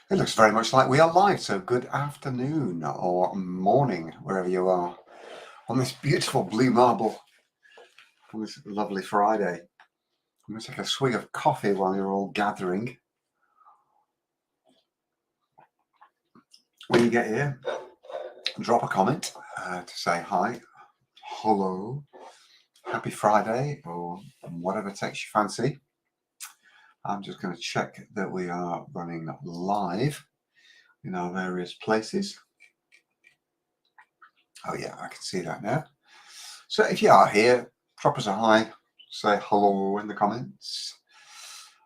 It looks very much like we are live, so good afternoon or morning, wherever you are, on this beautiful blue marble, on this lovely Friday. I'm going to take a swig of coffee while you're all gathering. When you get here, drop a comment to say hi, hello, happy Friday, or whatever takes your fancy. I'm just going to check that we are running live in our various places. Oh yeah, I can see that now. So if you are here, drop us a hi, say hello in the comments.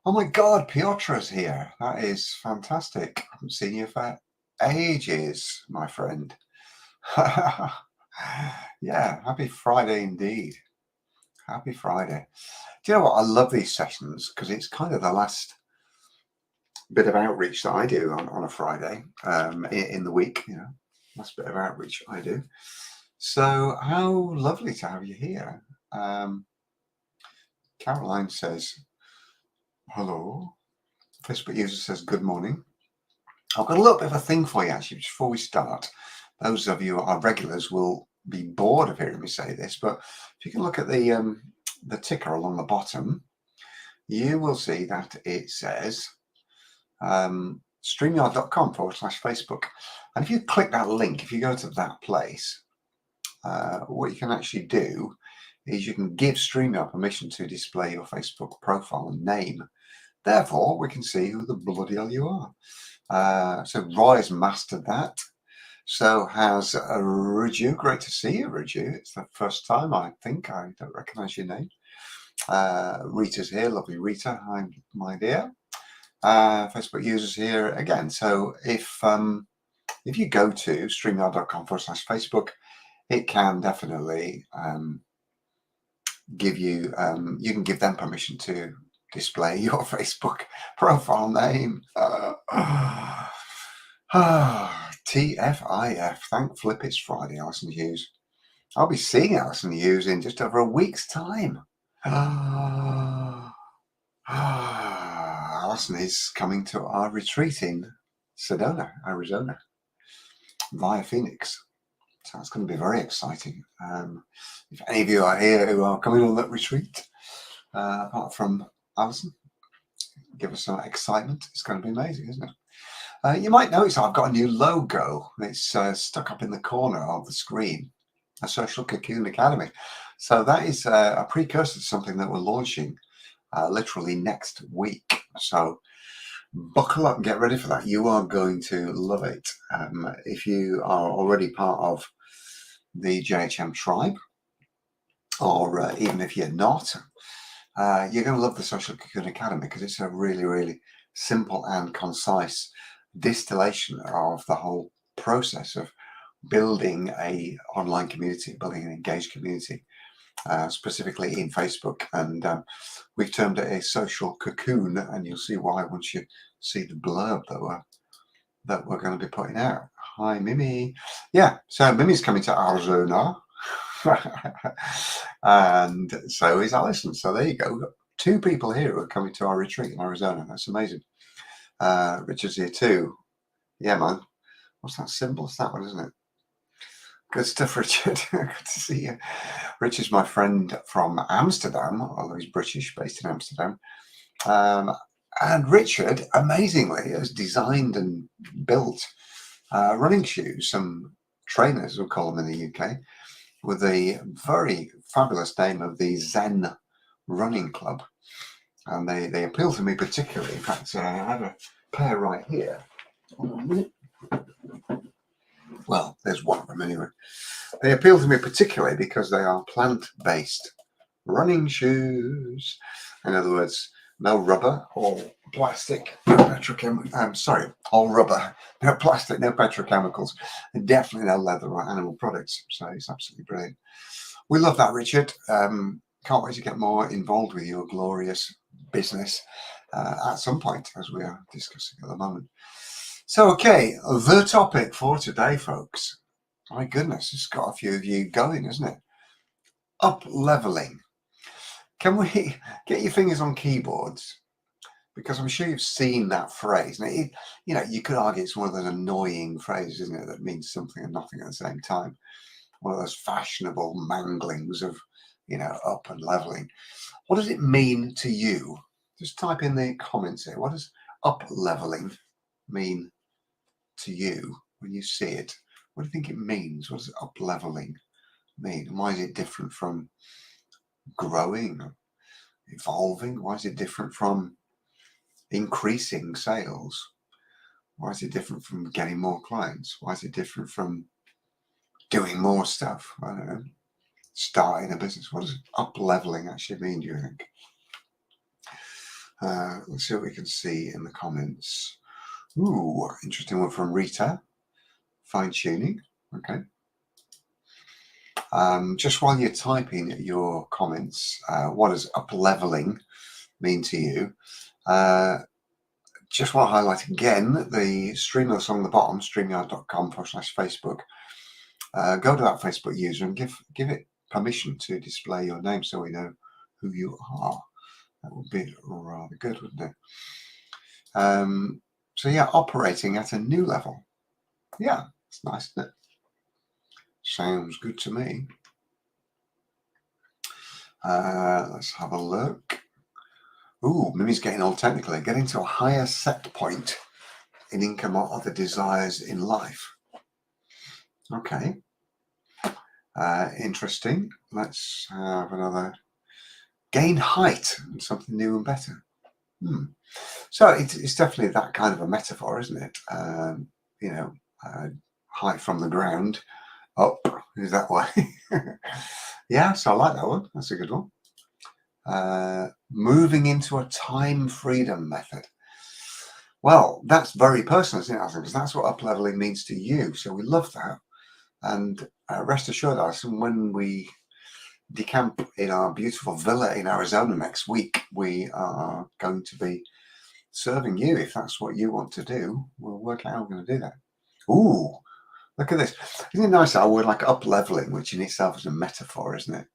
Oh my God, Piotra's here. That is fantastic. I haven't seen you for ages, my friend. Yeah, happy Friday indeed. Happy Friday. Do you know what? I love these sessions because it's kind of the last bit of outreach that I do on a Friday in the week, last bit of outreach I do. So how lovely to have you here. Caroline says, hello. Facebook user says, good morning. I've got a little bit of a thing for you, actually, before we start. Those of you who are regulars will be bored of hearing me say this, but if you can look at the ticker along the bottom, you will see that it says streamyard.com/Facebook. And if you click that link, if you go to that place, what you can actually do is you can give StreamYard permission to display your Facebook profile and name. Therefore, we can see who the bloody hell you are. So Roy has mastered that. So has Raju. Great to see you, Raju. It's the first time, I think. I don't recognise your name. Rita's here. Lovely Rita. Hi, my dear. Facebook users here again. So if you go to streamyard.com/Facebook, it can definitely give you, you can give them permission to display your Facebook profile name. TFIF. Thank flip it's Friday, Alison Hughes. I'll be seeing Alison Hughes in just over a week's time. Alison is coming to our retreat in Sedona, Arizona, via Phoenix. So it's going to be very exciting. If any of you are here who are coming on that retreat, apart from Alison, give us some excitement. It's going to be amazing, isn't it? You might notice I've got a new logo. It's stuck up in the corner of the screen, a Social Cocoon Academy. So that is a precursor to something that we're launching literally next week. So buckle up and get ready for that. You are going to love it. If you are already part of the JHM tribe, or even if you're not, you're going to love the Social Cocoon Academy because it's a really, really simple and concise distillation of the whole process of building a online community, building an engaged community, specifically in Facebook. And we've termed it a social cocoon, and you'll see why once you see the blurb that we're going to be putting out. Hi, Mimi. Yeah, so Mimi's coming to Arizona. And so is Alison. So there you go. We've got 2 people here who are coming to our retreat in Arizona. That's amazing. Richard's here too. Yeah, man. What's that symbol? It's that one, isn't it? Good stuff, Richard. Good to see you. Richard's my friend from Amsterdam, although he's British, based in Amsterdam. And Richard, amazingly, has designed and built running shoes, some trainers, we'll call them in the UK, with the very fabulous name of the Zen Running Club. And they appeal to me particularly. In fact, I have a pair right here. Hold on a minute. Well, there's one of them anyway. They appeal to me particularly because they are plant-based running shoes. In other words, no rubber or plastic, no petrochemicals. All rubber, no plastic, no petrochemicals, and definitely no leather or animal products. So it's absolutely brilliant. We love that, Richard. Can't wait to get more involved with your glorious business at some point, as we are discussing at the moment. So, okay, the topic for today, folks. My goodness, it's got a few of you going, isn't it? Up leveling. Can we get your fingers on keyboards because I'm sure you've seen that phrase. Now, you could argue it's one of those annoying phrases, isn't it, that means something and nothing at the same time. One of those fashionable manglings of, up and leveling. What does it mean to you? Just type in the comments here. What does up leveling mean to you when you see it? What do you think it means? What does up leveling mean? And why is it different from growing, evolving? Why is it different from increasing sales? Why is it different from getting more clients? Why is it different from doing more stuff? I don't know. Starting a business. What does up leveling actually mean, do you think? Let's see what we can see in the comments. Ooh, interesting one from Rita. Fine tuning. Okay. Just while you're typing your comments, what does up leveling mean to you? Just want to highlight again the Streamlabs on the bottom, streamyard.com/Facebook. Go to that Facebook user and give it permission to display your name so we know who you are. That would be rather good, wouldn't it? So yeah, operating at a new level. Yeah, it's nice, isn't it? Sounds good to me. Let's have a look. Ooh, Mimi's getting all technical. Getting to a higher set point in income or other desires in life. Okay. Interesting. Let's have another. Gain height and something new and better. So it's definitely that kind of a metaphor, isn't it? Height from the ground up. Is that way? Yeah, so I like that one. That's a good one. Moving into a time freedom method. Well, that's very personal, isn't it, Alison? Because that's what up leveling means to you. So we love that. And rest assured, Alison, when we decamp in our beautiful villa in Arizona next week, we are going to be serving you. If that's what you want to do, we'll work out how we're going to do that. Ooh, look at this. Isn't it nice how we're like up leveling, which in itself is a metaphor, isn't it?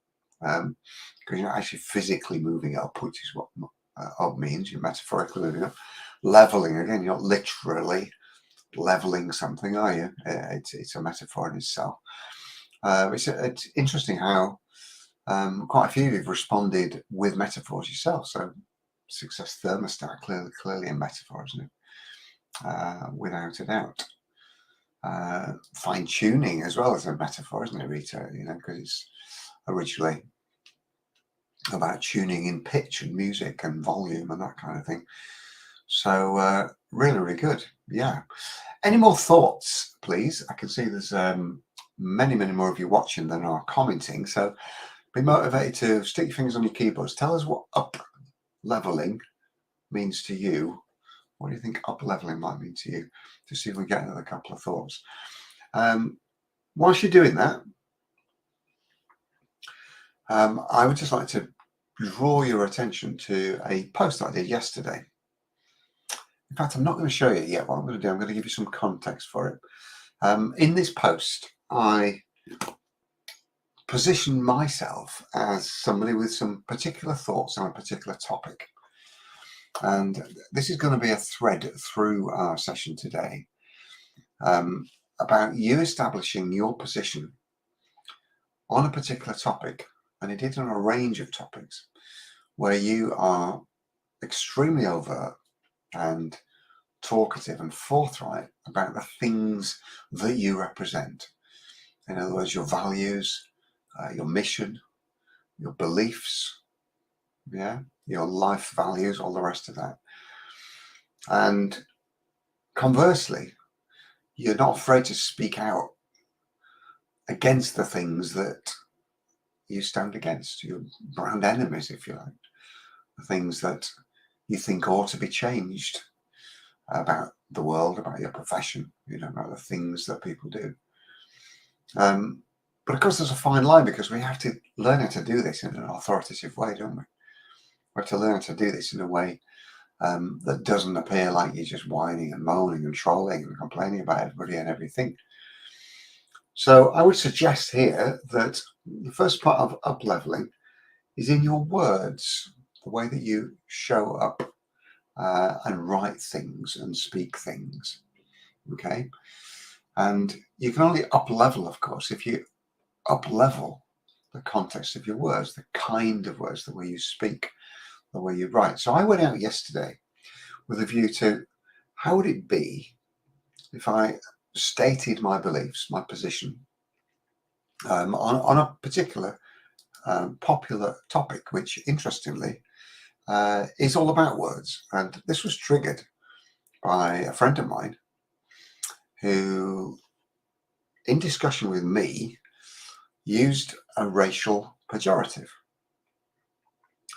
Because you're actually physically moving up, which is what up means. You're metaphorically moving up. Leveling, again, you're not literally leveling something, are you? It's a metaphor in itself. It's interesting how quite a few of you have responded with metaphors yourself. So success thermostat, clearly a metaphor, isn't it? Without a doubt. Fine tuning as well as a metaphor, isn't it, Rita? Because it's originally about tuning in pitch and music and volume and that kind of thing. So really, really good. Yeah. Any more thoughts, please? I can see there's many more of you watching than are commenting. So be motivated to stick your fingers on your keyboards. Tell us what up leveling means to you. What do you think up leveling might mean to you? To see if we get another couple of thoughts. Whilst you're doing that, I would just like to draw your attention to a post I did yesterday. In fact, I'm not going to show you it yet. What I'm going to do, I'm going to give you some context for it. In this post, I position myself as somebody with some particular thoughts on a particular topic. And this is going to be a thread through our session today about you establishing your position on a particular topic, and it is on a range of topics where you are extremely overt and talkative and forthright about the things that you represent. In other words, your values, your mission, your beliefs, your life values, all the rest of that. And conversely, you're not afraid to speak out against the things that you stand against, your brand enemies, if you like, the things that you think ought to be changed about the world, about your profession, about the things that people do. But of course, there's a fine line, because we have to learn how to do this in an authoritative way, don't we? We have to learn how to do this in a way that doesn't appear like you're just whining and moaning and trolling and complaining about everybody and everything. So I would suggest here that the first part of up-leveling is in your words, the way that you show up and write things and speak things. Okay. And you can only up level, of course, if you up level the context of your words, the kind of words, the way you speak, the way you write. So I went out yesterday with a view to how would it be if I stated my beliefs, my position on a particular popular topic, which interestingly is all about words. And this was triggered by a friend of mine who, in discussion with me, used a racial pejorative.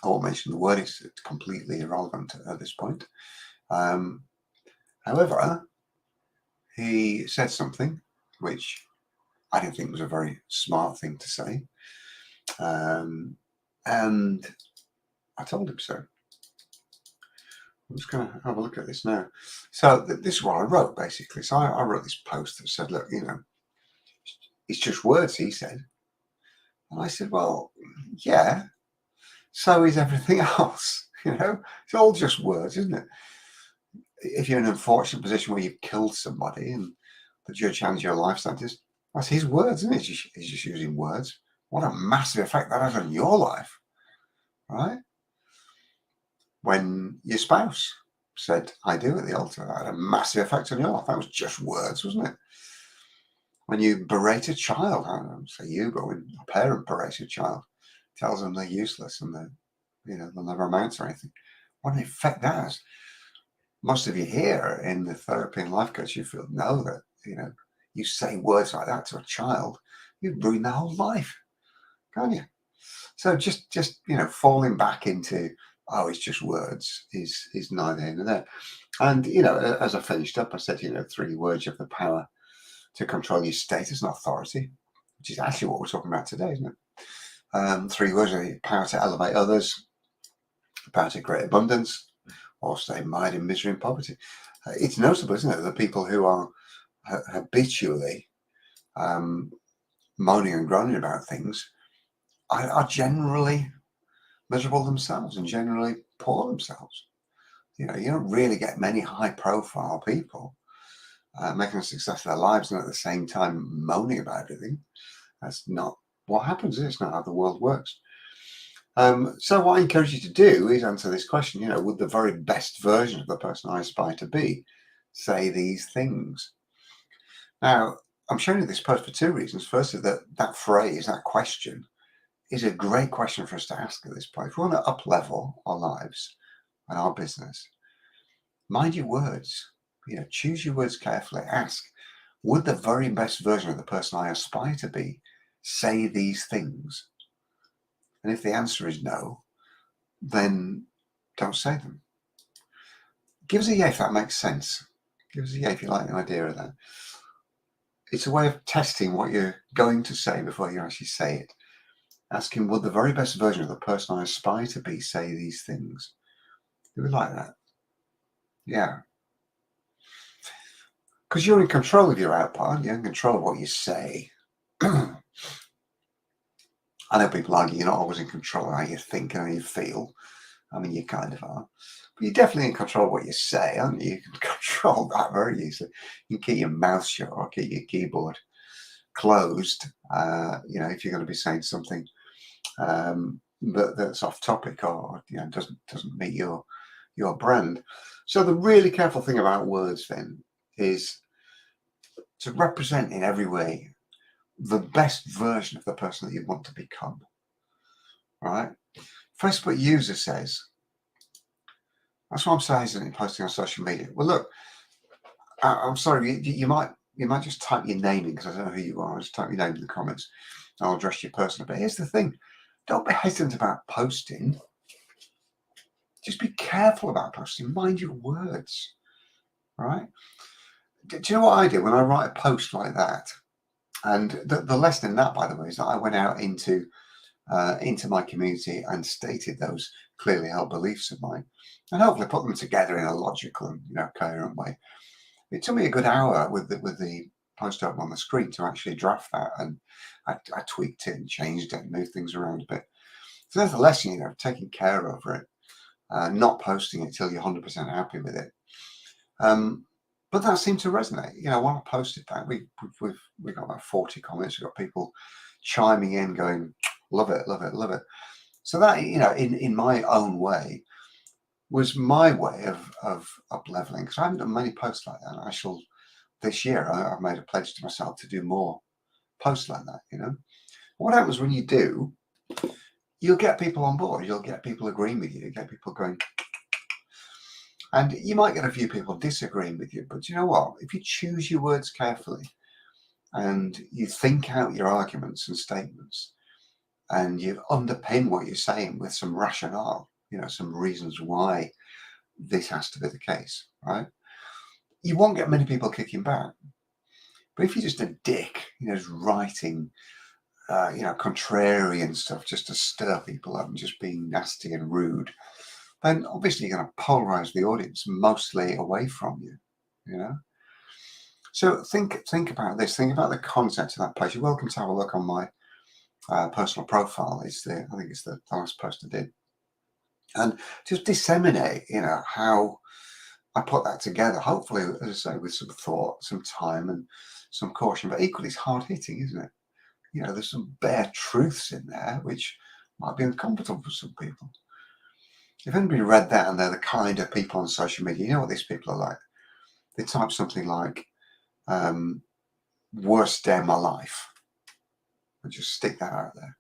I won't mention the word, it's completely irrelevant at this point. However, he said something which I didn't think was a very smart thing to say. And I told him so. I'm just going to have a look at this now. So this is what I wrote, basically. So I wrote this post that said, look, it's just words, he said. And I said, well, yeah, so is everything else. It's all just words, isn't it? If you're in an unfortunate position where you've killed somebody and the judge hands you a life sentence, that's his words, isn't it? He's just using words. What a massive effect that has on your life, right? When your spouse said, I do at the altar, that had a massive effect on your life. That was just words, wasn't it? When you berate a child, I don't say you, but when a parent berates a child, tells them they're useless and they'll never amount to anything, what an effect that has. Most of you here in the therapy and life coaching field know that, you say words like that to a child, you've ruined their whole life, can't you? So just falling back into, oh, it's just words is neither here nor there. And, as I finished up, I said, 3 words you have the power to control your status and authority, which is actually what we're talking about today, isn't it? 3 words are the power to elevate others, the power to create abundance, or stay mired in misery and poverty. It's notable, isn't it, that people who are habitually moaning and groaning about things are generally miserable themselves and generally poor themselves. You don't really get many high-profile people making a success of their lives and at the same time moaning about everything. That's not what happens. It's not how the world works. So what I encourage you to do is answer this question, would the very best version of the person I aspire to be say these things? Now, I'm showing you this post for 2 reasons. Firstly, that phrase, that question, is a great question for us to ask at this point. If we want to up-level our lives and our business, mind your words. Choose your words carefully. Ask, would the very best version of the person I aspire to be say these things? And if the answer is no, then don't say them. Give us a yeah if that makes sense. Give us a yeah if you like the idea of that. It's a way of testing what you're going to say before you actually say it. Asking, would the very best version of the person I aspire to be say these things? Do we like that? Yeah. Because you're in control of your output, aren't you? You're in control of what you say. I know people argue you're not always in control of how you think and how you feel. I mean, you kind of are. But you're definitely in control of what you say, aren't you? You can control that very easily. You can keep your mouth shut or keep your keyboard closed, if you're going to be saying something that's off topic or doesn't meet your brand. So the really careful thing about words then is to represent in every way the best version of the person that you want to become. Right? Facebook user says, that's what I'm saying, isn't it, posting on social media? Well, look, I'm sorry, you might just type your name in because I don't know who you are. Just type your name in the comments. I'll address you personally. But here's the thing. Don't be hesitant about posting. Just be careful about posting. Mind your words. Right? Do you know what I do when I write a post like that? And the lesson in that, by the way, is that I went out into my community and stated those clearly held beliefs of mine, and hopefully put them together in a logical and coherent way. It took me a good hour with the post up on the screen to actually draft that, and I tweaked it and changed it and moved things around a bit. So there's a lesson, taking care over it. not posting it till you're 100% happy with it. But that seemed to resonate. When I posted that, we got about 40 comments. We've got people chiming in, going, "Love it, love it, love it." So that, in my own way, was my way of up leveling, because I haven't done many posts like that. I shall this year. I've made a pledge to myself to do more posts like that. What happens when you do? You'll get people on board. You'll get people agreeing with you. You get people going. And you might get a few people disagreeing with you, but you know what? If you choose your words carefully and you think out your arguments and statements and you underpin what you're saying with some rationale, some reasons why this has to be the case, right? You won't get many people kicking back. But if you're just a dick, just writing, contrarian stuff just to stir people up and just being nasty and rude, then obviously you're going to polarize the audience mostly away from you. So think about this. Think about the content of that post. You're welcome to have a look on my personal profile. I think it's the last post I did, and just disseminate, how I put that together. Hopefully, as I say, with some thought, some time, and some caution. But equally, it's hard hitting, isn't it? There's some bare truths in there which might be uncomfortable for some people. If anybody read that and they're the kind of people on social media, you know what these people are like. They type something like, worst day of my life, and just stick that out there.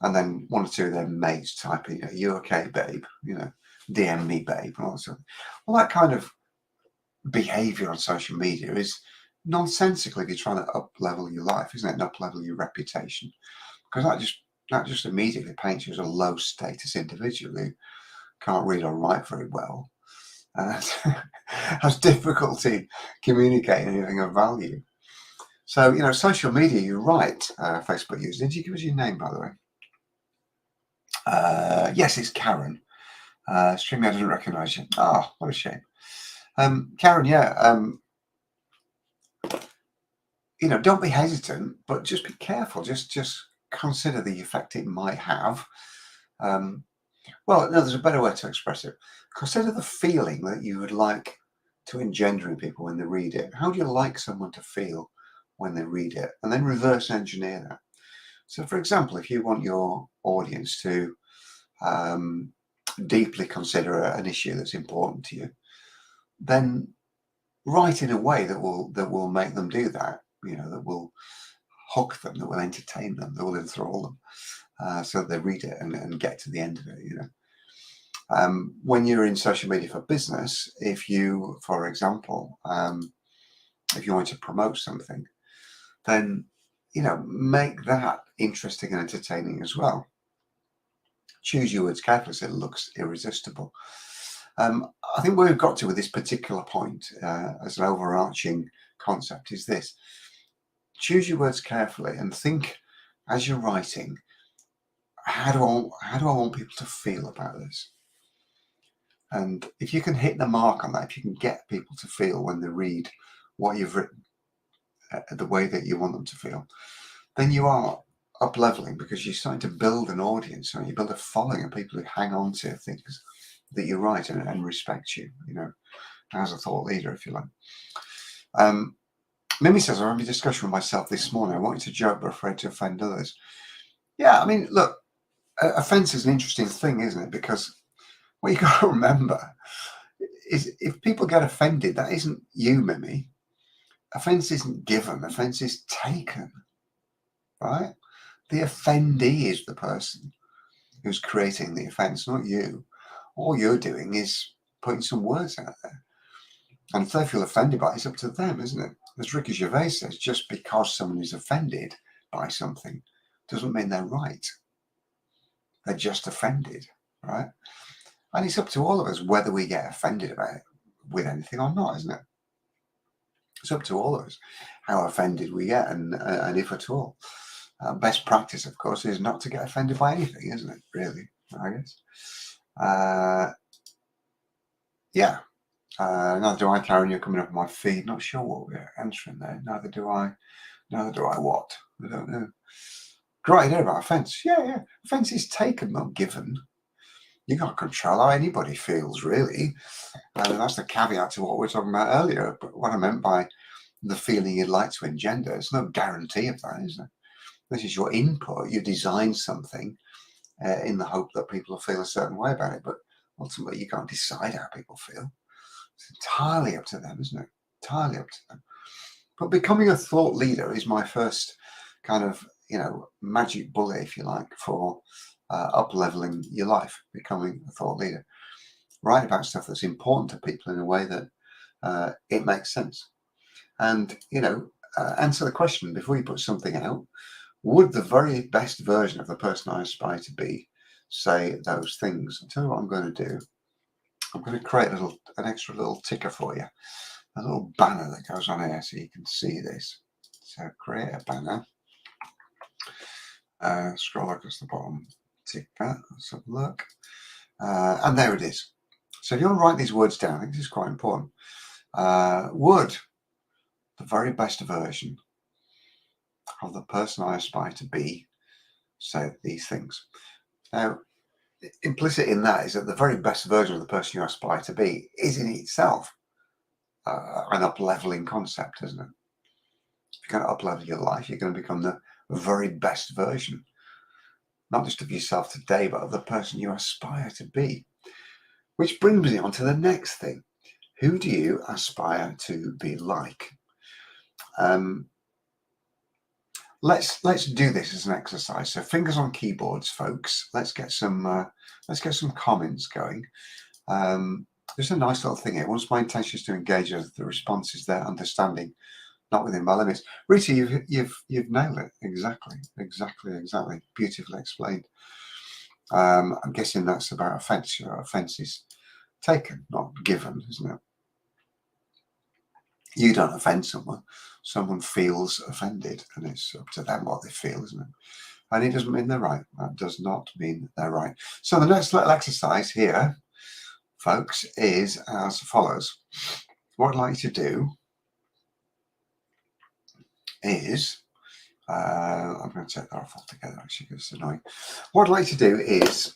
And then one or two of their mates typing, "Are you okay, babe? DM me, babe," and all that sort of. Well, that kind of behavior on social media is nonsensical if you're trying to up level your life, isn't it? And up level your reputation. Because that just immediately paints you as a low status individual who can't read or write very well, and has difficulty communicating anything of value. So, social media, you're right, Facebook user. Did you give us your name, by the way? Yes, it's Karen. StreamYard doesn't recognise you. Oh, what a shame. Karen, yeah. Don't be hesitant, but just be careful. Just consider the effect it might have. Well, no, there's a better way to express it. Consider the feeling that you would like to engender in people when they read it. How do you like someone to feel when they read it? And then reverse engineer that. So, for example, if you want your audience to deeply consider an issue that's important to you, then write in a way that will make them do that. That will hook them, that will entertain them, that will enthrall them, so that they read it and get to the end of it. When you're in social media for business, if you, for example, if you want to promote something, then make that interesting and entertaining as well. Choose your words carefully so it looks irresistible. I think where we've got to with this particular point, as an overarching concept, is this: choose your words carefully and think as you're writing, how do I want people to feel about this? And if you can hit the mark on that, if you can get people to feel when they read what you've written the way that you want them to feel, then you are up leveling, because you're starting to build an audience, and you build a following of people who hang on to things that you write and respect you, as a thought leader, if you like. Mimi says, I had a discussion with myself this morning. I wanted to joke, but afraid to offend others. Yeah, I mean, look, offense is an interesting thing, isn't it? Because what you got to remember is, if people get offended, that isn't you, Mimi. Offense isn't given. Offense is taken, right? The offendee is the person who's creating the offense, not you. All you're doing is putting some words out there. And if they feel offended by it, it's up to them, isn't it? As Ricky Gervais says, just because someone is offended by something doesn't mean they're right. They're just offended, right? And it's up to all of us whether we get offended about it with anything or not, isn't it? It's up to all of us how offended we get, and if at all. Best practice, of course, is not to get offended by anything, isn't it? Really, I guess. Yeah. Neither do I, Karen. You're coming up on my feed. Not sure what we're answering there. Neither do I what? I don't know. Great idea about offence. Yeah. Offence is taken, not given. You can't control how anybody feels, really. And that's the caveat to what we were talking about earlier. But what I meant by the feeling you'd like to engender, there's no guarantee of that, is there? This is your input. You design something in the hope that people will feel a certain way about it. But ultimately, you can't decide how people feel. It's entirely up to them, isn't it? Entirely up to them. But becoming a thought leader is my first kind of, magic bullet, if you like, for up-leveling your life, becoming a thought leader. Write about stuff that's important to people in a way that it makes sense. And, answer the question before you put something out, would the very best version of the person I aspire to be say those things? I'll tell you what I'm going to do. I'm going to create an extra little ticker for you, a little banner that goes on here so you can see this. So create a banner. Scroll across the bottom, tick that, let's have a look. And there it is. So if you want to write these words down, I think this is quite important. Would the very best version of the person I aspire to be say these things? Now, implicit in that is that the very best version of the person you aspire to be is in itself an up-leveling concept, isn't it? If you're going to up-level your life, you're going to become the very best version, not just of yourself today, but of the person you aspire to be. Which brings me on to the next thing. Who do you aspire to be like? Let's do this as an exercise. So fingers on keyboards, folks. Let's get some comments going. There's a nice little thing here. Once my intention is to engage with the responses there, understanding, not within my limits. Rita, you've nailed it. Exactly. Beautifully explained. I'm guessing that's about offence. Offence is taken, not given, isn't it? You don't offend someone. Someone feels offended, and it's up to them what they feel, isn't it? And it doesn't mean they're right. That does not mean they're right. So the next little exercise here, folks, is as follows. What I'd like you to do is, I'm going to take that off altogether, actually, because it's annoying. What I'd like to do is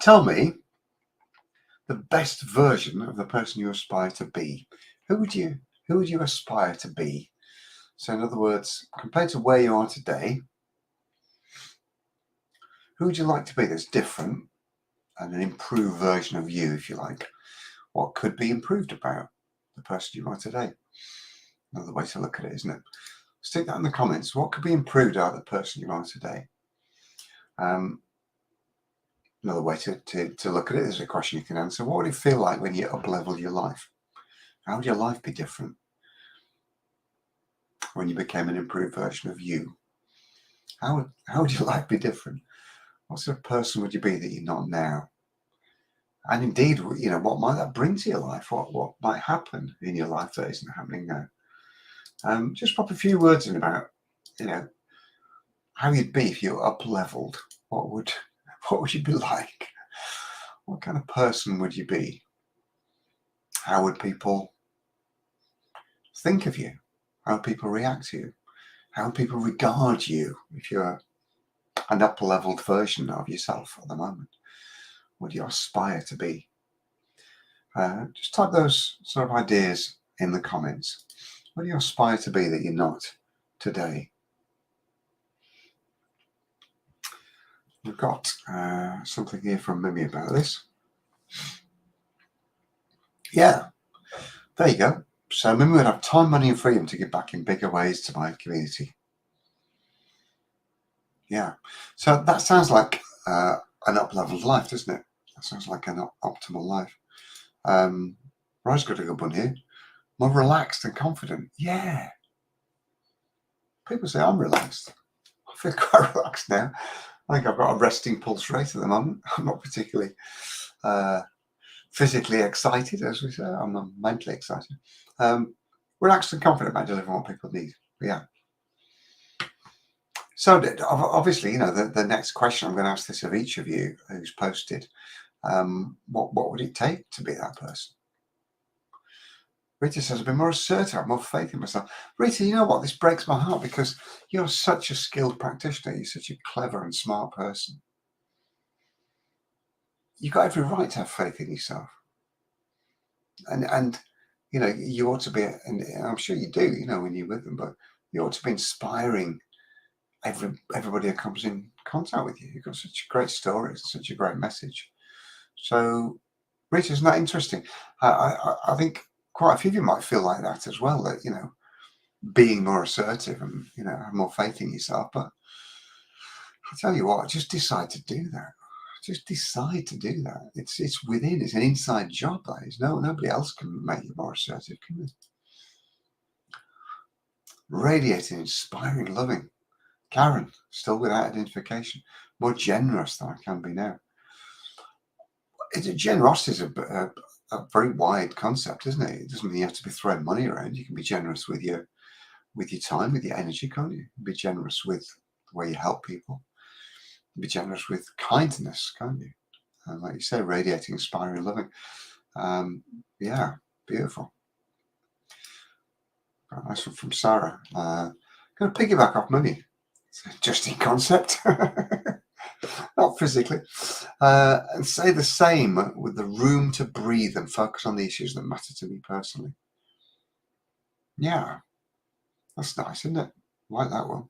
tell me the best version of the person you aspire to be. Who would you aspire to be? So in other words, compared to where you are today, who would you like to be that's different and an improved version of you, if you like? What could be improved about the person you are today? Another way to look at it, isn't it? Stick that in the comments. What could be improved about the person you are today? Another way to look at it is a question you can answer. What would it feel like when you up-level your life? How would your life be different when you became an improved version of you? How would your life be different? What sort of person would you be that you're not now? And indeed, what might that bring to your life? What might happen in your life that isn't happening now? Just pop a few words in about, how you'd be if you were up-leveled. What would you be like? What kind of person would you be? How would people think of you? How would people react to you? How would people regard you if you're an up-leveled version of yourself at the moment? What do you aspire to be? Just type those sort of ideas in the comments. What do you aspire to be that you're not today? We've got something here from Mimi about this. Yeah, there you go. So Mimi would have time, money and freedom to give back in bigger ways to my community. Yeah, so that sounds like an up-leveled life, doesn't it? That sounds like an optimal life. Rose got a good one here. More relaxed and confident. Yeah. People say I'm relaxed. I feel quite relaxed now. I think I've got a resting pulse rate at the moment. I'm not particularly physically excited, as we say. I'm mentally excited. Relaxed and confident about delivering what people need. Yeah. So obviously, the next question, I'm going to ask this of each of you who's posted. What would it take to be that person? Rita says, I've been more assertive, I have more faith in myself. Rita, you know what? This breaks my heart because you're such a skilled practitioner. You're such a clever and smart person. You've got every right to have faith in yourself. And you know, you ought to be, and I'm sure you do, you know, when you're with them, but you ought to be inspiring everybody who comes in contact with you. You've got such a great story, such a great message. So, Rita, isn't that interesting? I think quite a few of you might feel like that as well, that, you know, being more assertive and, you know, have more faith in yourself. But I'll tell you what, just decide to do that. Just decide to do that. It's within. It's an inside job. That is. Nobody else can make you more assertive, can they? Radiating, inspiring, loving. Karen, still without identification. More generous than I can be now. Generosity is a very wide concept, isn't it? It doesn't mean you have to be throwing money around. You can be generous with your time, with your energy, can't you? You can be generous with the way you help people. Be generous with kindness, can't you? And like you say, radiating, inspiring, loving. Yeah, beautiful. Nice one from Sarah. Going to piggyback off money. It's an interesting concept, not physically. And say the same with the room to breathe and focus on the issues that matter to me personally. Yeah, that's nice, isn't it? I like that one.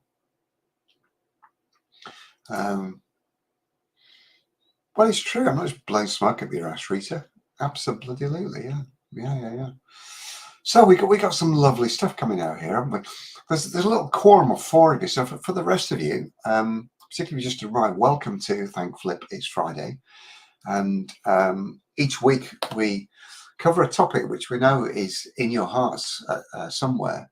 Well, it's true. I'm not just blowing smoke up your ass, Rita. Absolutely, yeah. So we got some lovely stuff coming out here, haven't we? There's a little quorum of 4 of you. So for the rest of you, particularly just arrived, welcome to Thank Flip. It's Friday, and each week we cover a topic which we know is in your hearts somewhere.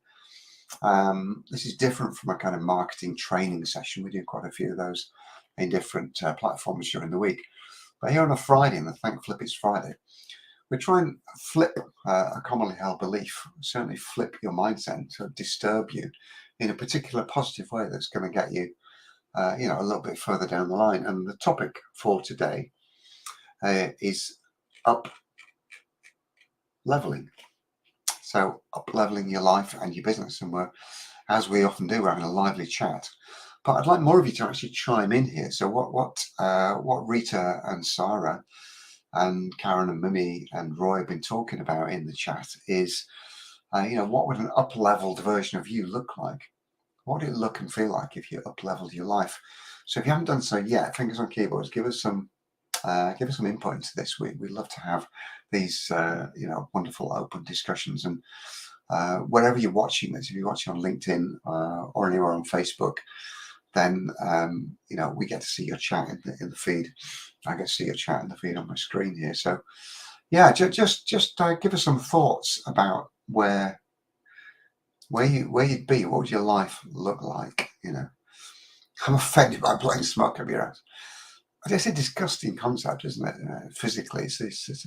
This is different from a kind of marketing training session. We do quite a few of those in different platforms during the week. But here on a Friday, in the Thank Flip It's Friday, we try and flip a commonly held belief, certainly flip your mindset to disturb you in a particular positive way that's going to get you, you know, a little bit further down the line. And the topic for today is up leveling. So up leveling your life and your business. And we're, as we often do, we're having a lively chat. But I'd like more of you to actually chime in here. So what Rita and Sarah and Karen and Mimi and Roy have been talking about in the chat is, you know, what would an up-leveled version of you look like? What would it look and feel like if you up-leveled your life? So if you haven't done so yet, fingers on keyboards, give us some input into this. We'd love to have these, you know, wonderful open discussions. And wherever you're watching this, if you're watching on LinkedIn or anywhere on Facebook, then you know, we get to see your chat in the feed. I get to see your chat in the feed on my screen here. So yeah, just give us some thoughts about where you'd be. What would your life look like? You know, I'm offended by blowing smoke up your ass. It's a disgusting concept, isn't it? Physically, it's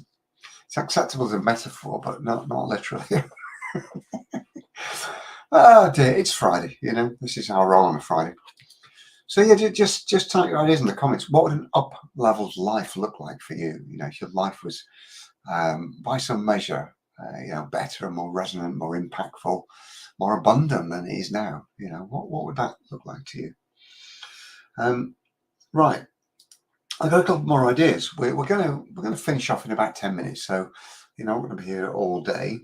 acceptable as a metaphor, but not literally. Oh dear, it's Friday. You know, this is how I roll on a Friday. So yeah, just type your ideas in the comments. What would an up-leveled life look like for you? You know, if your life was, by some measure, you know, better and more resonant, more impactful, more abundant than it is now. You know, what would that look like to you? Right, I've got a couple more ideas. We're gonna finish off in about 10 minutes. So, you know, we're gonna be here all day,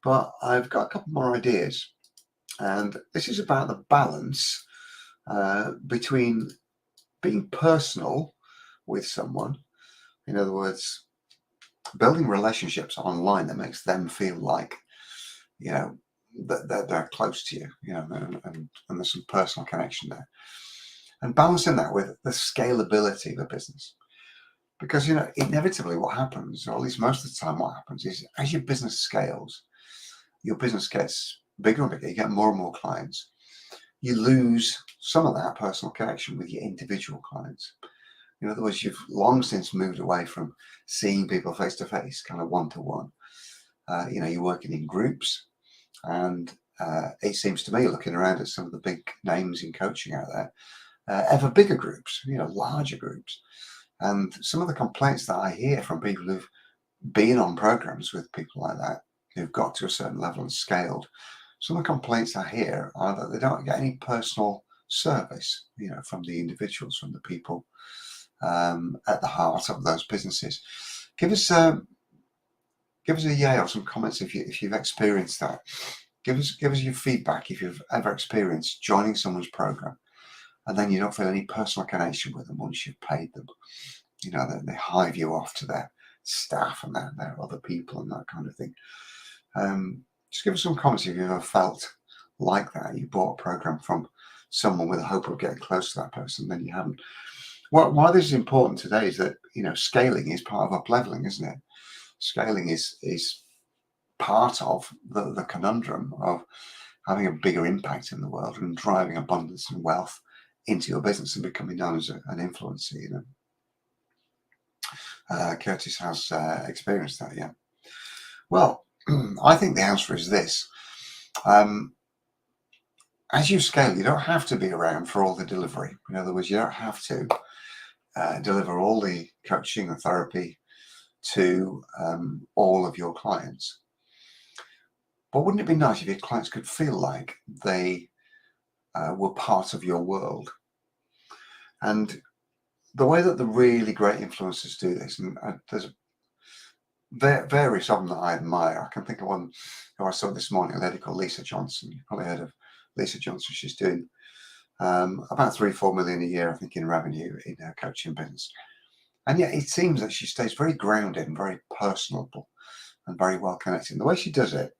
but I've got a couple more ideas, and this is about the balance between being personal with someone, in other words, building relationships online that makes them feel like, you know, that they're close to you, you know, and there's some personal connection there, and balancing that with the scalability of a business. Because, you know, inevitably what happens, or at least most of the time what happens, is as your business scales, your business gets bigger and bigger, you get more and more clients, you lose some of that personal connection with your individual clients. In other words, you've long since moved away from seeing people face to face, kind of one-to-one. You know, you're working in groups, and it seems to me, looking around at some of the big names in coaching out there, ever bigger groups, you know, larger groups. And some of the complaints that I hear from people who've been on programs with people like that who've got to a certain level and scaled, some of the complaints I hear are that they don't get any personal service, from the individuals, from the people at the heart of those businesses. Give us a yay or some comments if you've experienced that. Give us your feedback if you've ever experienced joining someone's program and then you don't feel any personal connection with them once you've paid them. They hive you off to their staff and their other people and that kind of thing. Just give us some comments if you've ever felt like that. You bought a program from someone with the hope of getting close to that person, then you haven't. Why this is important today is that scaling is part of up leveling, isn't it? Scaling is part of the conundrum of having a bigger impact in the world and driving abundance and wealth into your business and becoming known as an influencer. Curtis has experienced that, yeah. Well, I think the answer is this. As you scale, you don't have to be around for all the delivery. In other words, you don't have to deliver all the coaching and therapy to all of your clients. But wouldn't it be nice if your clients could feel like they were part of your world? And the way that the really great influencers do this, and there's various of them that I admire. I can think of one who I saw this morning, a lady called Lisa Johnson. You've probably heard of Lisa Johnson. She's doing about 3-4 million a year, I think, in revenue in her coaching business. And yet it seems that she stays very grounded and very personable and very well connected. And the way she does it,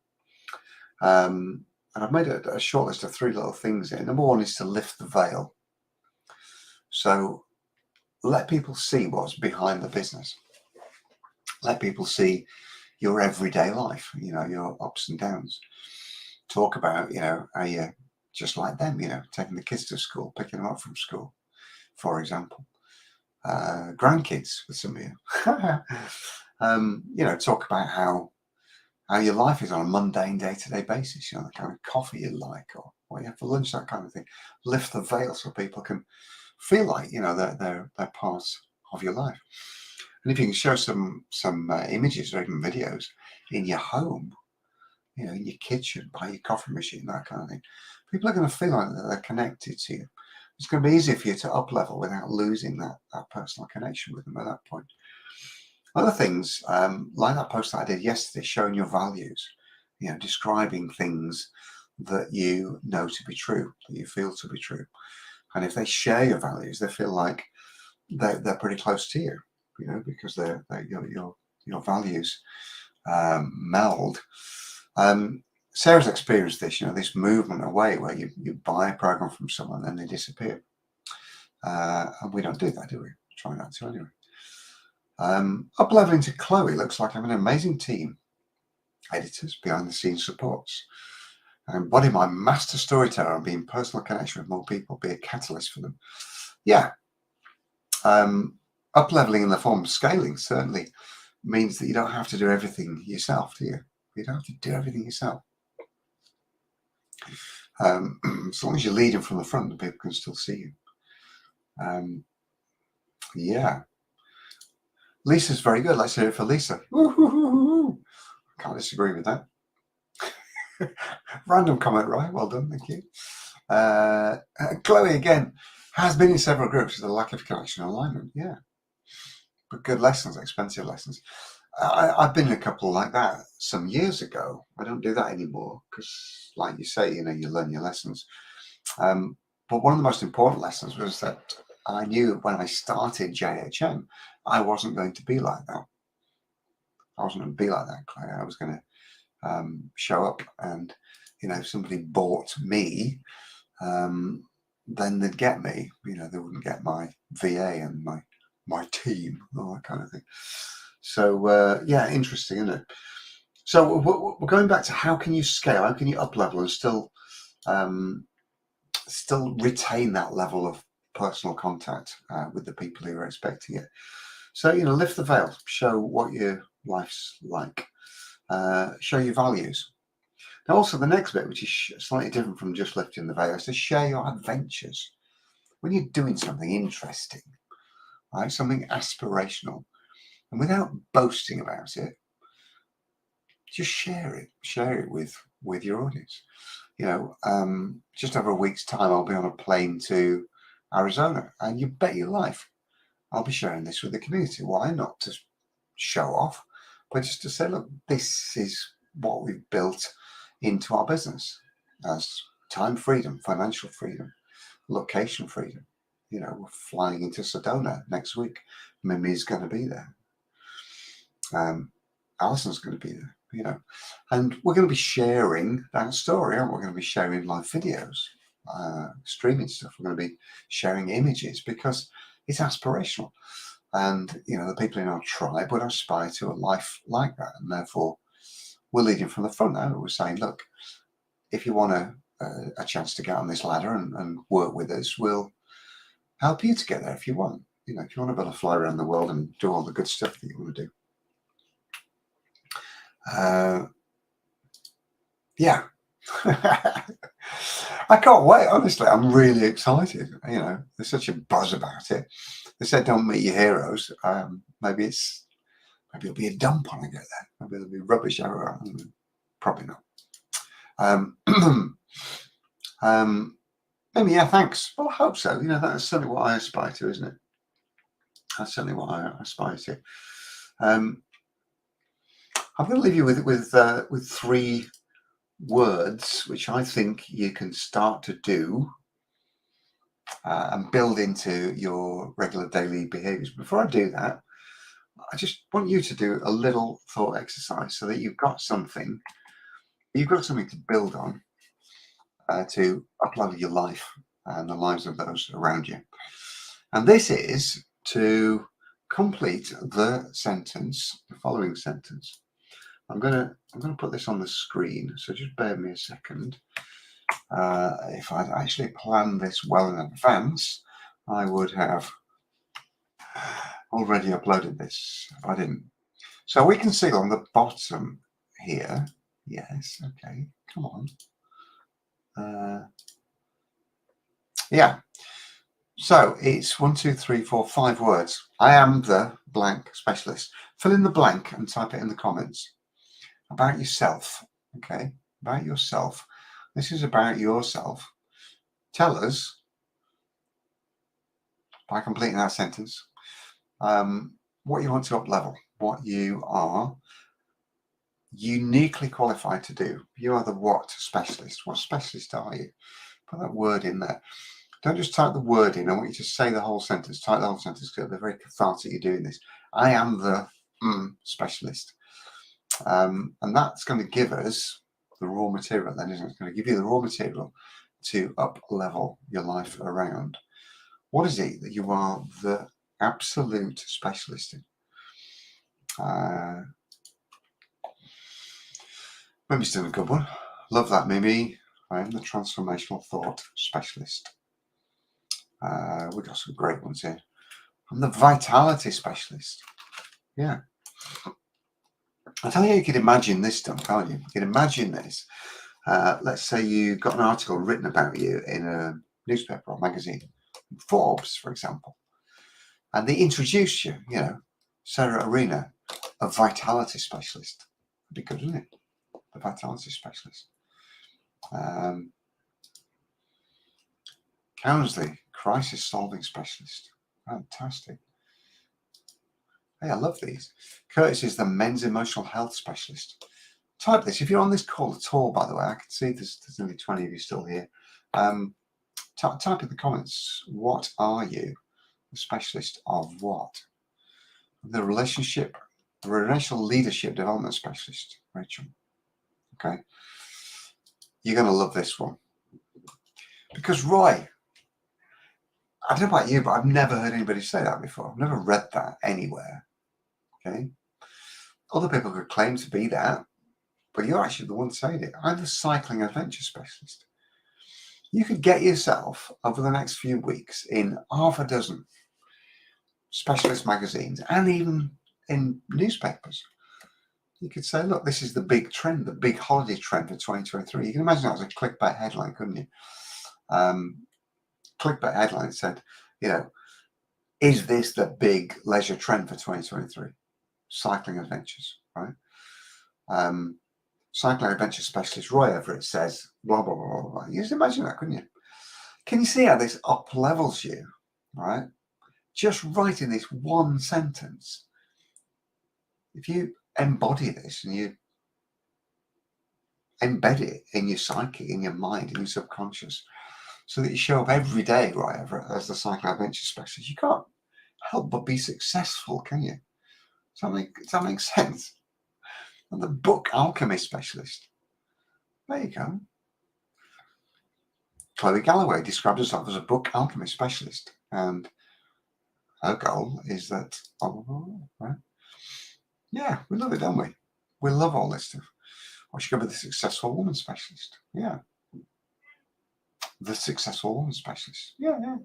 and I've made a short list of 3 little things here. Number 1 is to lift the veil. So let people see what's behind the business. Let people see your everyday life, your ups and downs. Talk about, how you're just like them, taking the kids to school, picking them up from school, for example. Grandkids with some of you. Talk about how your life is on a mundane day-to-day basis, the kind of coffee you like or what you have for lunch, that kind of thing. Lift the veil so people can feel like, they're part of your life. And if you can show some images or even videos in your home, in your kitchen, by your coffee machine, that kind of thing, people are going to feel like that they're connected to you. It's going to be easy for you to up level without losing that personal connection with them at that point. Other things, like that post that I did yesterday, showing your values, describing things that you know to be true, that you feel to be true. And if they share your values, they feel like they're pretty close to you, because your values meld. Sarah's experienced this, this movement away where you buy a program from someone and they disappear. And we don't do that, do we? Try not to anyway. Up leveling to Chloe looks like I'm an amazing team. Editors, behind the scenes supports. I embody my master storyteller and be in personal connection with more people, be a catalyst for them. Yeah. Up leveling in the form of scaling certainly means that you don't have to do everything yourself, do you? You don't have to do everything yourself. As long as you're leading from the front, the people can still see you. Yeah. Lisa's very good. Let's hear it for Lisa. Woo-hoo-hoo-hoo. Can't disagree with that. Random comment, right? Well done, thank you. Chloe, again, has been in several groups with a lack of connection and alignment. Yeah. But good lessons, expensive lessons. I've been in a couple like that some years ago. I don't do that anymore because, like you say, you learn your lessons. But one of the most important lessons was that I knew when I started JHM, I wasn't going to be like that. I wasn't going to be like that, Clay. I was going to show up and, if somebody bought me, then they'd get me. They wouldn't get my VA and my team, all that kind of thing. So, yeah, interesting, isn't it? So we're going back to how can you scale? How can you up level and still retain that level of personal contact with the people who are expecting it? So, lift the veil, show what your life's like, show your values. Now, also the next bit, which is slightly different from just lifting the veil, is to share your adventures. When you're doing something interesting, right, something aspirational, and without boasting about it, just share it with your audience. Just over a week's time, I'll be on a plane to Arizona, and you bet your life I'll be sharing this with the community. Why not to show off, but just to say, look, this is what we've built into our business as time freedom, financial freedom, location freedom. We're flying into Sedona next week. Mimi's going to be there. Alison's going to be there, and we're going to be sharing that story, aren't we? We're going to be sharing live videos, streaming stuff. We're going to be sharing images because it's aspirational. And, the people in our tribe would aspire to a life like that. And therefore, we're leading from the front now. We're saying, look, if you want a chance to get on this ladder and work with us, we'll help you to get there if you want. If you want to be able to fly around the world and do all the good stuff that you want to do. Yeah. I can't wait, honestly. I'm really excited. There's such a buzz about it. They said don't meet your heroes. Maybe it'll be a dump when I get there. Maybe it'll be rubbish everywhere. Probably not. Maybe, yeah, thanks. Well, I hope so. That's certainly what I aspire to, isn't it? That's certainly what I aspire to. I'm going to leave you with 3 words which I think you can start to do and build into your regular daily behaviors. Before I do that, I just want you to do a little thought exercise so that you've got something to build on to uplevel your life and the lives of those around you. And this is to complete the following sentence. I'm gonna put this on the screen, so just bear with me a second. If I'd actually planned this well in advance, I would have already uploaded this. I didn't. So we can see on the bottom here. Yes, okay, come on. Yeah. So it's 1, 2, 3, 4, 5 words. I am the blank specialist. Fill in the blank and type it in the comments. About yourself. Okay, about yourself. This is about yourself. Tell us, by completing that sentence, what you want to up-level, what you are uniquely qualified to do. You are the what specialist. What specialist are you? Put that word in there. Don't just type the word in. I want you to say the whole sentence. Type the whole sentence because it'll be very cathartic you're doing this. I am the specialist. And that's going to give us the raw material then, isn't it? It's going to give you the raw material to up-level your life around. What is it that you are the absolute specialist in? Mimi's doing a good one. Love that, Mimi. I am the transformational thought specialist. We've got some great ones here. I'm the vitality specialist. Yeah. I'll tell you, you could imagine this done, can't you? You can imagine this. Let's say you got an article written about you in a newspaper or magazine, Forbes, for example, and they introduce you, Sarah Arena, a vitality specialist. That'd be good, wouldn't it? The vitality specialist. Counselly, crisis solving specialist. Fantastic. Hey, I love these. Curtis is the men's emotional health specialist. Type this. If you're on this call at all, by the way, I can see there's only 20 of you still here. Type in the comments, what are you? A specialist of what? The relational leadership development specialist, Rachel. Okay. You're going to love this one. Because Roy, I don't know about you, but I've never heard anybody say that before. I've never read that anywhere. Okay. Other people could claim to be that, but you're actually the one saying it. I'm the cycling adventure specialist. You could get yourself over the next few weeks in half a dozen specialist magazines and even in newspapers. You could say, look, this is the big trend, the big holiday trend for 2023. You can imagine that as a clickbait headline, couldn't you? Clickbait headline said, is this the big leisure trend for 2023? Cycling adventures, right? cycling adventure specialist Roy Everett says, blah, blah, blah, blah, blah. You just imagine that, couldn't you? Can you see how this up levels you, right? Just writing this one sentence. If you embody this and you embed it in your psyche, in your mind, in your subconscious, so that you show up every day, right, as the cycling adventure specialist, you can't help but be successful, can you? Does that make sense? And the book alchemy specialist. There you go. Chloe Galloway described herself as a book alchemy specialist, and her goal is that, right? Yeah, we love it, don't we? We love all this stuff. Or she could be the successful woman specialist. Yeah. The successful woman specialist. Yeah, yeah.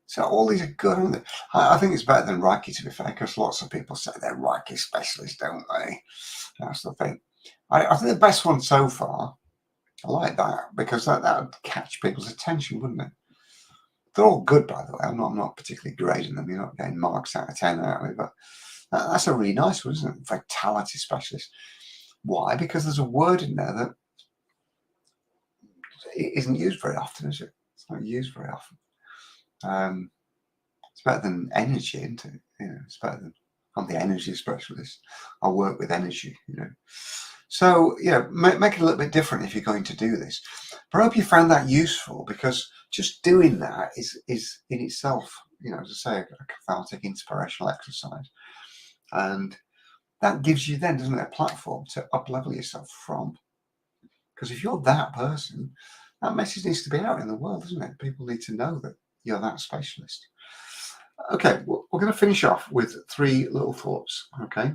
So all these are good, aren't they? I think it's better than Reiki, to be fair, because lots of people say they're Reiki specialists, don't they? That's the thing. I think the best one so far, I like that, because that would catch people's attention, wouldn't it? They're all good, by the way. I'm not particularly grading them. You're not getting marks out of 10 out of it, but that's a really nice one, isn't it? Vitality specialist. Why? Because there's a word in there that isn't used very often, is it? It's not used very often. It's better than energy, isn't it? It's better than, I'm the energy specialist. I work with energy, So, make it a little bit different if you're going to do this. But I hope you found that useful, because just doing that is in itself, as I say, a cathartic, inspirational exercise. And that gives you then, doesn't it, a platform to up-level yourself from. Because if you're that person, that message needs to be out in the world, doesn't it? People need to know that you're that specialist. Okay, we're going to finish off with 3 little thoughts, okay?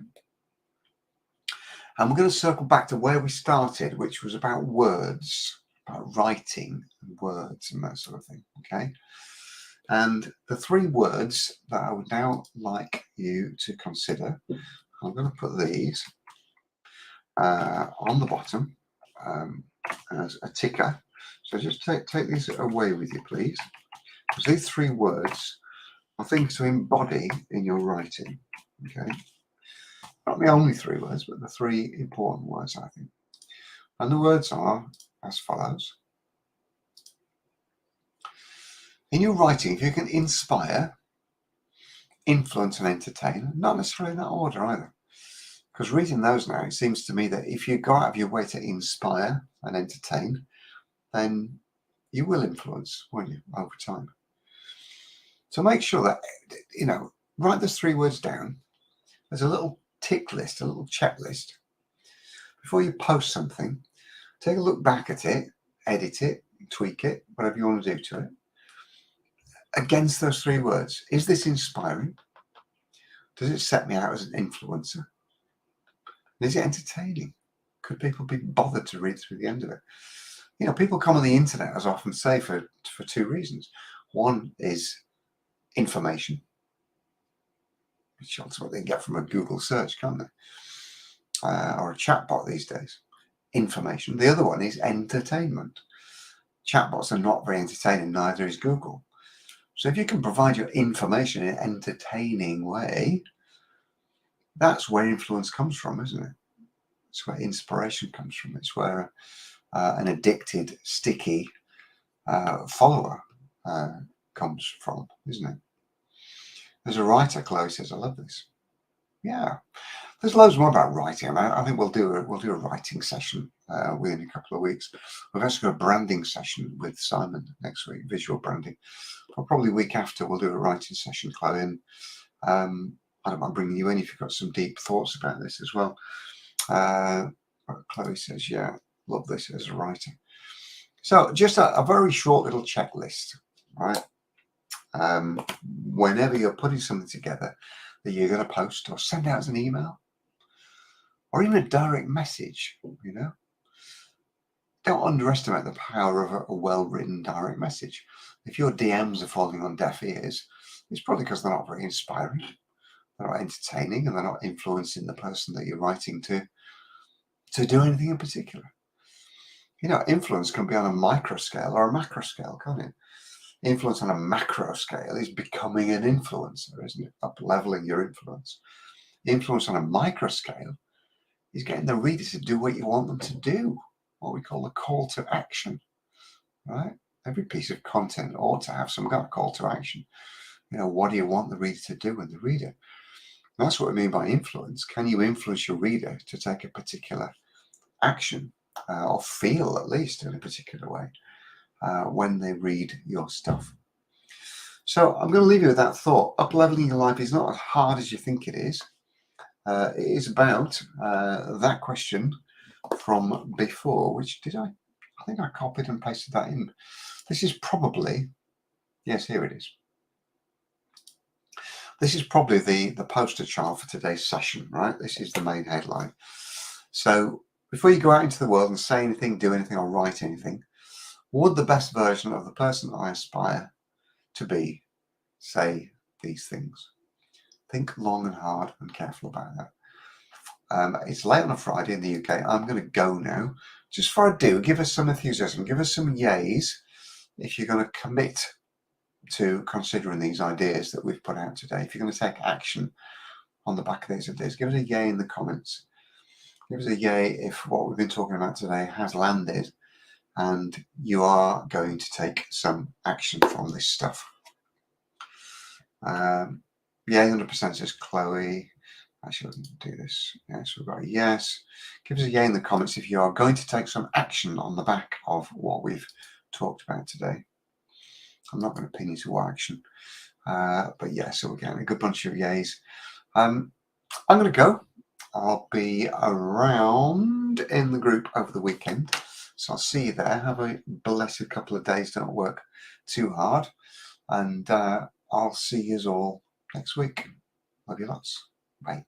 And we're going to circle back to where we started, which was about words, about writing and words and that sort of thing, okay? And the 3 words that I would now like you to consider, I'm going to put these on the bottom as a ticker. So just take these away with you, please. Because these 3 words are things to embody in your writing, okay? Not the only 3 words, but the 3 important words, I think. And the words are as follows. In your writing, if you can inspire, influence and entertain, not necessarily in that order either. Because reading those now, it seems to me that if you go out of your way to inspire and entertain, then you will influence, won't you, over time. So make sure that, write those 3 words down. There's a little tick list, a little checklist. Before you post something, take a look back at it, edit it, tweak it, whatever you want to do to it. Against those 3 words, is this inspiring? Does it set me out as an influencer? Is it entertaining? Could people be bothered to read through the end of it? People come on the internet, as I often say, for 2 reasons. One is information, which ultimately they get from a Google search, can't they? Or a chatbot these days. Information. The other one is entertainment. Chatbots are not very entertaining, neither is Google. So if you can provide your information in an entertaining way, that's where influence comes from, isn't it? It's where inspiration comes from. It's where an addicted, sticky follower comes from, isn't it? There's a writer, Chloe says, I love this. Yeah. There's loads more about writing. I think we'll do a writing session within a couple of weeks. We've actually got a branding session with Simon next week, visual branding. Probably week after, we'll do a writing session, Chloe. And I don't mind bringing you in if you've got some deep thoughts about this as well. Chloe says, yeah, love this as a writer. So just a very short little checklist, right? Whenever you're putting something together that you're going to post or send out as an email or even a direct message, don't underestimate the power of a well-written direct message. If your DMs are falling on deaf ears, it's probably because they're not very inspiring, they're not entertaining, and they're not influencing the person that you're writing to do anything in particular. Influence can be on a micro scale or a macro scale, can't it? Influence on a macro scale is becoming an influencer, isn't it? Up leveling your influence. Influence on a micro scale is getting the reader to do what you want them to do, what we call a call to action, right? Every piece of content ought to have some kind of call to action. What do you want the reader to do? And the reader, that's what I mean by influence. Can you influence your reader to take a particular action or feel at least in a particular way when they read your stuff? So I'm going to leave you with that thought. Up-leveling your life is not as hard as you think it is. It is about that question from before, which I think I copied and pasted that in. This is probably, yes, here it is. This is probably the poster child for today's session, right? This is the main headline. So before you go out into the world and say anything, do anything, or write anything, would the best version of the person I aspire to be say these things? Think long and hard and careful about that. It's late on a Friday in the UK. I'm going to go now. Just before I do, give us some enthusiasm, give us some yays if you're going to commit to considering these ideas that we've put out today. If you're going to take action on the back of these ideas, give us a yay in the comments. Give us a yay if what we've been talking about today has landed and you are going to take some action from this stuff. Yeah, 100% says Chloe. Actually, let me do this. Yes, we've got a yes. Give us a yay in the comments if you are going to take some action on the back of what we've talked about today. I'm not going to pin you to action, but yeah, so we're getting a good bunch of yays. I'm going to go. I'll be around in the group over the weekend, so I'll see you there. Have a blessed couple of days. Don't work too hard, and I'll see you all next week. Love you lots. Bye.